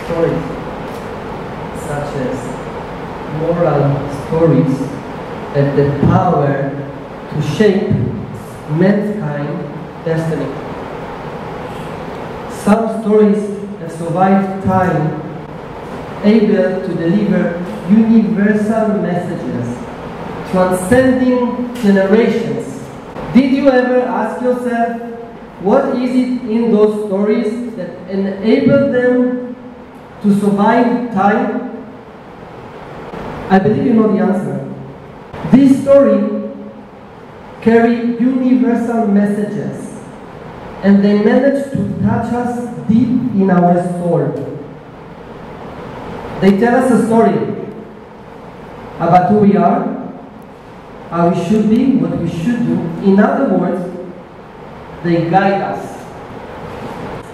Stories such as moral stories have the power to shape mankind's destiny. Some stories have survived time, able to deliver universal messages, transcending generations. Did you ever ask yourself, what is it in those stories that enable them to survive time? I believe you know the answer. This story carry universal messages, and they manage to touch us deep in our soul. They tell us a story about who we are, how we should be, what we should do. In other words, they guide us.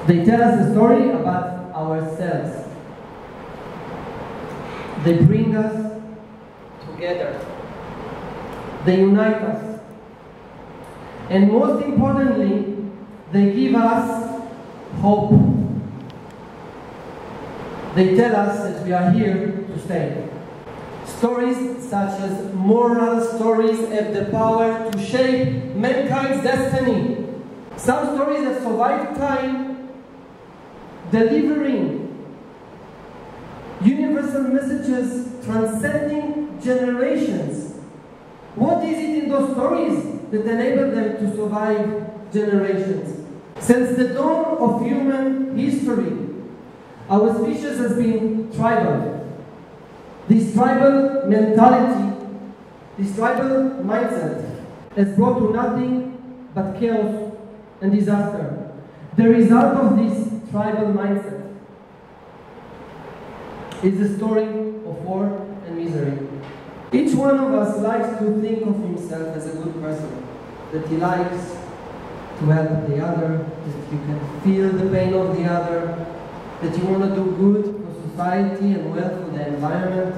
They tell us a story about ourselves. They bring us together. They unite us. And most importantly, they give us hope. They tell us that we are here to stay. Stories such as moral stories have the power to shape mankind's destiny. Some stories have survived time, delivering universal messages transcending generations. What is it in those stories that enable them to survive generations? Since the dawn of human history, our species has been tribal. This tribal mentality, this tribal mindset has brought to nothing but chaos and disaster. The result of this tribal mindset is the story of war and misery. Each one of us likes to think of himself as a good person, that he likes to help the other, that you can feel the pain of the other, that you want to do good for society and well for the environment.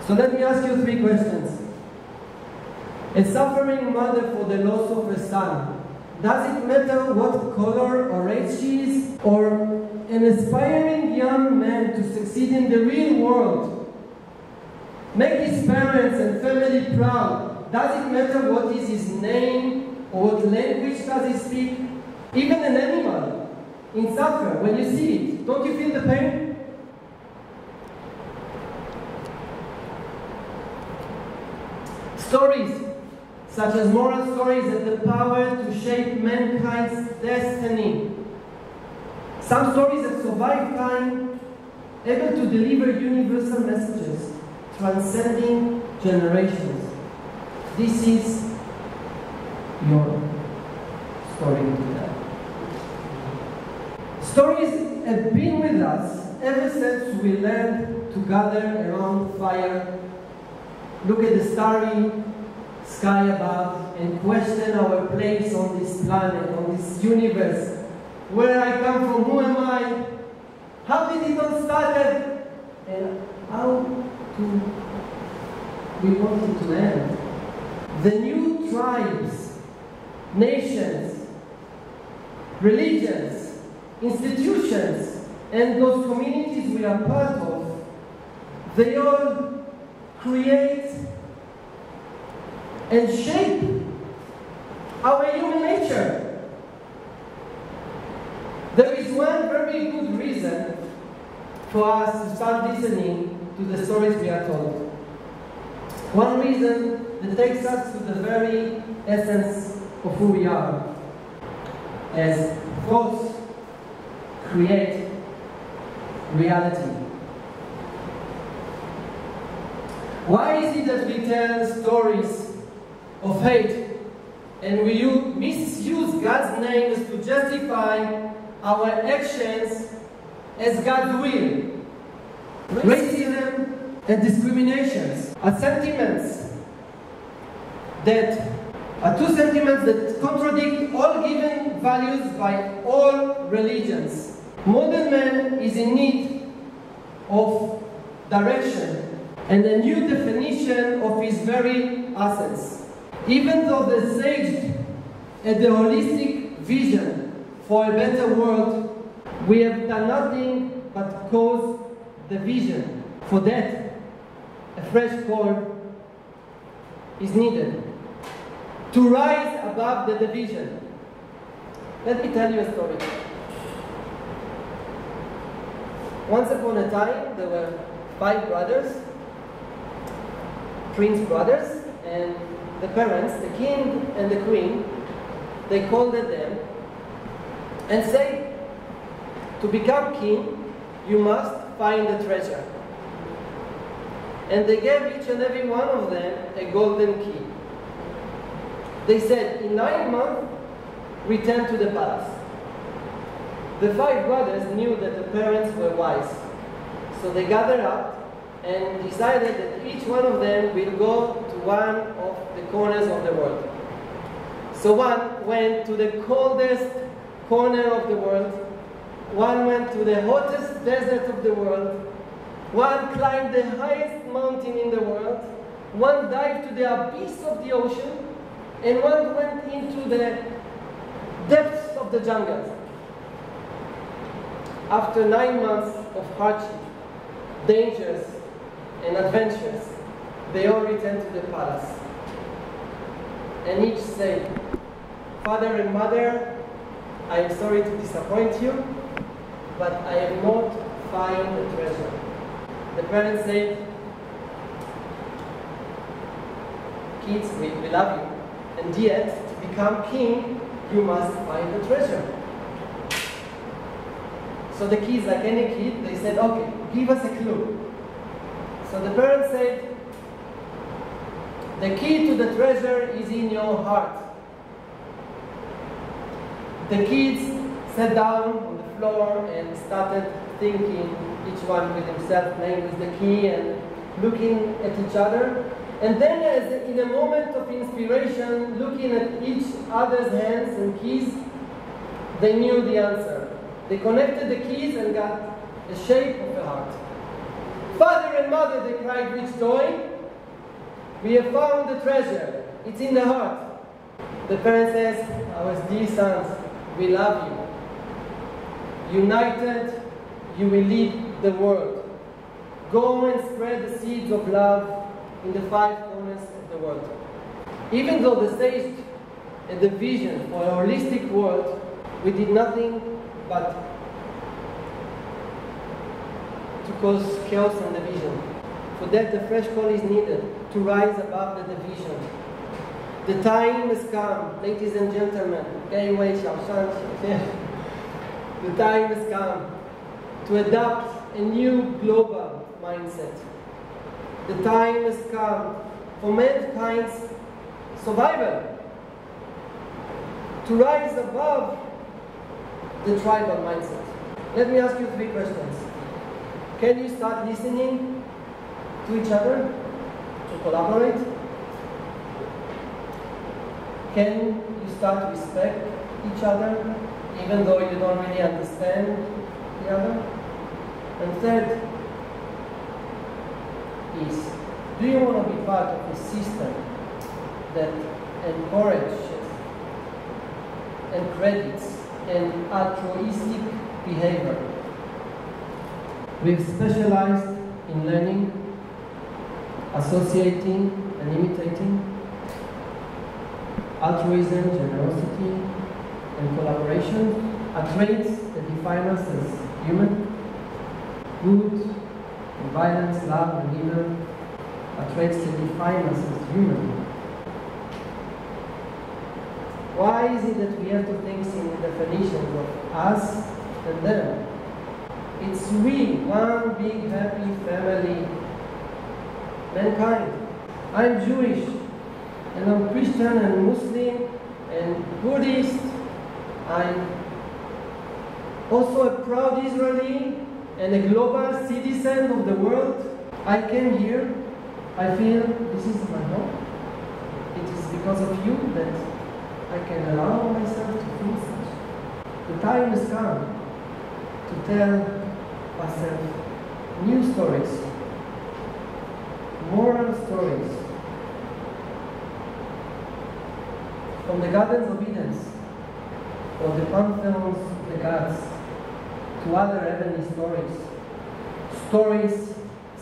So let me ask you 3 questions. A suffering mother for the loss of a son, does it matter what color or race she is? Or an aspiring young man to succeed in the real world, make his parents and family proud, does it matter what is his name or what language does he speak? Even an animal in suffer, when you see it, don't you feel the pain? Stories such as moral stories have the power to shape mankind's destiny. Some stories that survive time, able to deliver universal messages, transcending generations. This is your story today. Stories have been with us ever since we learned to gather around fire, look at the starry sky above, and question our place on this planet, on this universe. Where I come from, who am I? How did it all started? And how do we want it to end? The new tribes, nations, religions, institutions, and those communities we are part of, they all create and shape our human nature. There is one very good reason for us to start listening to the stories we are told. One reason that takes us to the very essence of who we are. As thoughts create reality. Why is it that we tell stories of hate and we misuse God's names to justify our actions as God's will? Racism and discriminations are sentiments that are 2 sentiments that contradict all given values by all religions. Modern man is in need of direction and a new definition of his very essence. Even though the sage had the holistic vision for a better world, We have done nothing but cause division. For that, a fresh call is needed to rise above the division. Let me tell you a story. Once upon a time, there were 5 brothers, prince brothers, and the parents, the king and the queen, they called them and said, to become king, you must find a treasure. And they gave each and every one of them a golden key. They said, in 9 months, return to the palace. The 5 brothers knew that the parents were wise. So they gathered up and decided that each one of them will go to one of the corners of the world. So one went to the coldest corner of the world, one went to the hottest desert of the world, one climbed the highest mountain in the world, one dived to the abyss of the ocean, and one went into the depths of the jungle. After 9 months of hardship, dangers, and adventures, they all returned to the palace. And each said, Father and Mother, I am sorry to disappoint you, but I have not found the treasure. The parents said, kids, we love you, and yet, to become king, you must find the treasure. So the kids, like any kid, they said, okay, give us a clue. So the parents said, the key to the treasure is in your heart. The kids sat down on the floor and started thinking, each one with himself, playing with the key and looking at each other. And then, as in a moment of inspiration, looking at each other's hands and keys, they knew the answer. They connected the keys and got the shape of a heart. Father and Mother, they cried with joy, we have found the treasure. It's in the heart. The parent says, our dear sons, we love you. United, you will lead the world. Go and spread the seeds of love in the 5 corners of the world. Even though the stage and the vision for a holistic world, we did nothing but to cause chaos and division. For that, the fresh call is needed to rise above the division. The time has come, ladies and gentlemen. The time has come to adopt a new global mindset. The time has come for mankind's survival, to rise above the tribal mindset. Let me ask you 3 questions. Can you start listening to each other, to collaborate? Can you start to respect each other, even though you don't really understand the other? And third is, do you want to be part of a system that encourages and credits an altruistic behavior? We've specialized in learning, associating, and imitating. Altruism, generosity, and collaboration are traits that define us as human. Good, and violence, love, and evil are traits that define us as human. Why is it that we have to think in definitions of us and them? It's we, one big happy family, mankind. I'm Jewish, and I'm Christian and Muslim and Buddhist. I'm also a proud Israeli and a global citizen of the world. I came here, I feel this is my home. It is because of you that I can allow myself to feel such. The time has come to tell ourselves new stories, moral stories, from the Gardens of Eden, or the pantheons of the gods, to other heavenly stories. Stories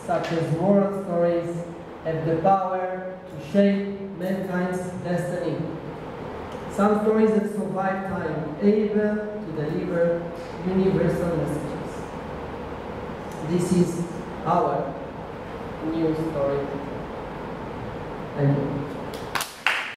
such as moral stories have the power to shape mankind's destiny. Some stories that survive time, able to deliver universal messages. This is our new story. Thank you.